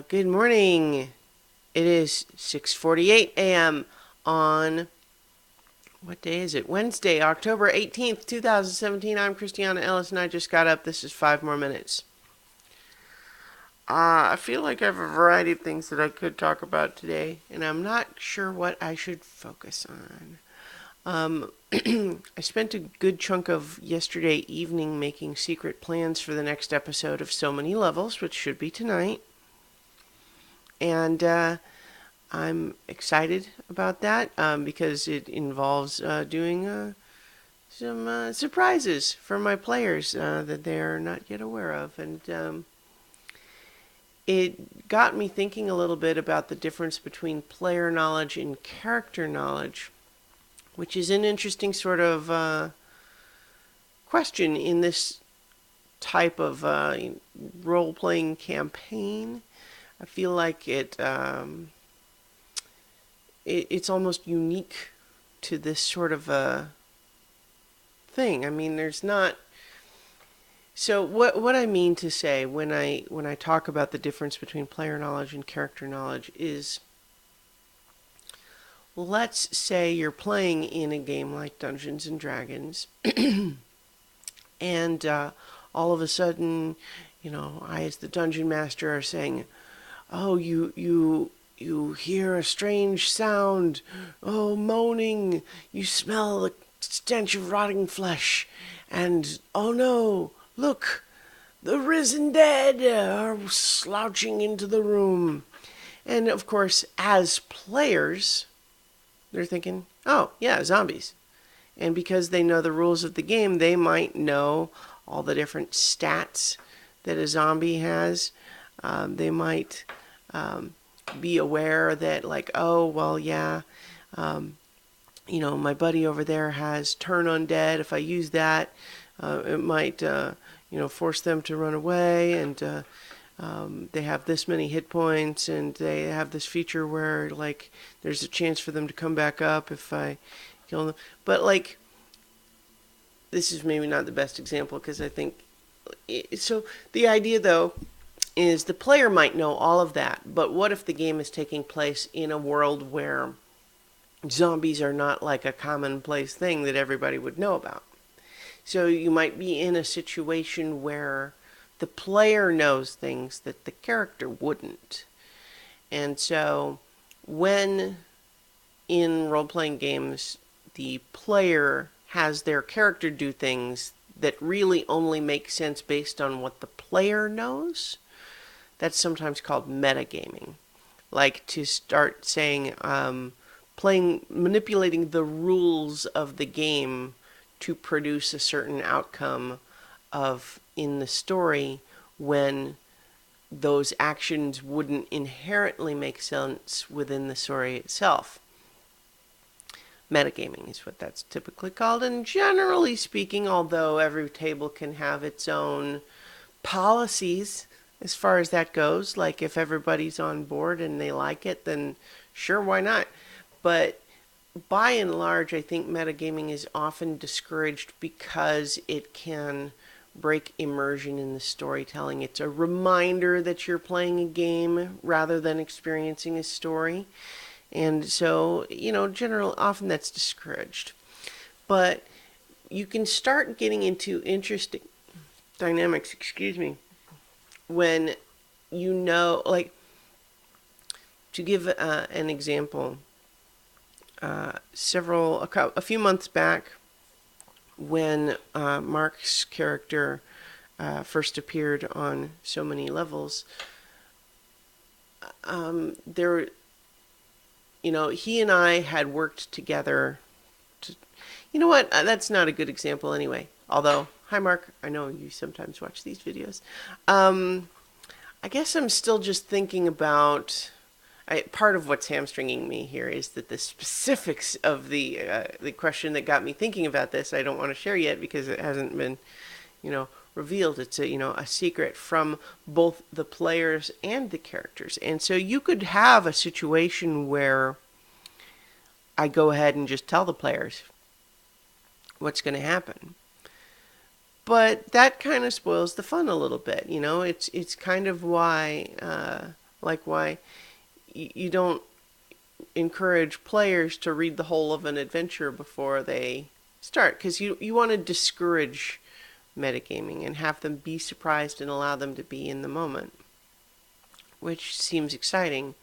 Good morning. It is 6:48 a.m. on what day is it? Wednesday, October 18th, 2017. I'm Christiana Ellis and I just got up. This is 5 more minutes. I feel like I have a variety of things that I could talk about today, and I'm not sure what I should focus on. I spent a good chunk of yesterday evening making secret plans for the next episode of So Many Levels, which should be tonight. And I'm excited about that because it involves doing some surprises for my players that they're not yet aware of. And it got me thinking a little bit about the difference between player knowledge and character knowledge, which is an interesting sort of question in this type of role-playing campaign. I feel like it's almost unique to this sort of a thing. I mean, there's not. So what I mean to say when I talk about the difference between player knowledge and character knowledge is, let's say you're playing in a game like Dungeons and Dragons, and all of a sudden, I as the dungeon master are saying, "Oh, you hear a strange sound. Oh, moaning. You smell the stench of rotting flesh. And, oh no, look, the risen dead are slouching into the room." And, of course, as players, they're thinking, oh, yeah, zombies. And because they know the rules of the game, they might know all the different stats that a zombie has. They might be aware that, like, oh, well, yeah, my buddy over there has turn undead. If I use that, it might, force them to run away. And they have this many hit points, and they have this feature where, like, there's a chance for them to come back up if I kill them. But, like, this is maybe not the best example because I think. So the idea, though, is the player might know all of that, but what if the game is taking place in a world where zombies are not like a commonplace thing that everybody would know about? So you might be in a situation where the player knows things that the character wouldn't. And so when in role-playing games the player has their character do things that really only make sense based on what the player knows, that's sometimes called metagaming. Like to start saying, manipulating the rules of the game to produce a certain outcome in the story when those actions wouldn't inherently make sense within the story itself. Metagaming is what that's typically called, and generally speaking, although every table can have its own policies as far as that goes, like if everybody's on board and they like it, then sure, why not? But by and large, I think metagaming is often discouraged because it can break immersion in the storytelling. It's a reminder that you're playing a game rather than experiencing a story. And so, often that's discouraged. But you can start getting into interesting dynamics, when like, to give an example, a few months back, when Mark's character first appeared on So Many Levels, there, he and I had worked together. You know what? That's not a good example anyway. Although, hi Mark, I know you sometimes watch these videos. I guess I'm still just thinking about. Part of what's hamstringing me here is that the specifics of the question that got me thinking about this, I don't want to share yet because it hasn't been, revealed. It's a secret from both the players and the characters. And so you could have a situation where I go ahead and just tell the players what's going to happen. But that kind of spoils the fun a little bit. It's kind of why Like why you don't encourage players to read the whole of an adventure before they start, because you want to discourage metagaming and have them be surprised and allow them to be in the moment, which seems exciting.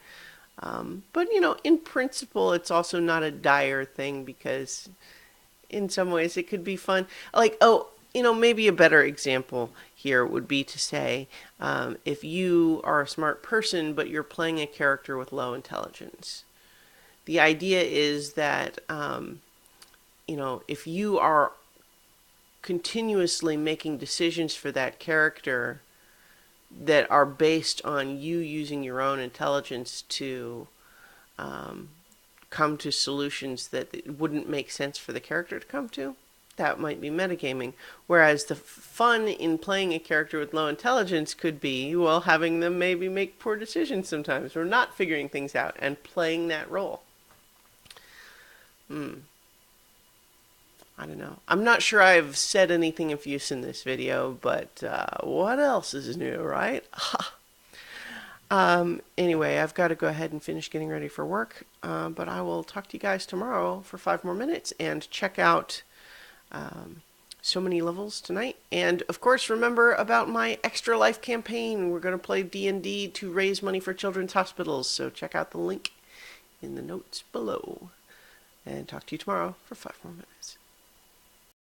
But in principle, it's also not a dire thing, because in some ways it could be fun. Like, maybe a better example here would be to say, if you are a smart person but you're playing a character with low intelligence, the idea is that, if you are continuously making decisions for that character that are based on you using your own intelligence to come to solutions that it wouldn't make sense for the character to come to, that might be metagaming. Whereas the fun in playing a character with low intelligence could be, well, having them maybe make poor decisions sometimes, or not figuring things out, and playing that role. I don't know. I'm not sure I've said anything of use in this video, but what else is new, right? Anyway, I've got to go ahead and finish getting ready for work, but I will talk to you guys tomorrow for 5 more minutes, and check out so many levels tonight. And of course, remember about my Extra Life campaign. We're going to play D&D to raise money for children's hospitals, so check out the link in the notes below. And talk to you tomorrow for 5 more minutes.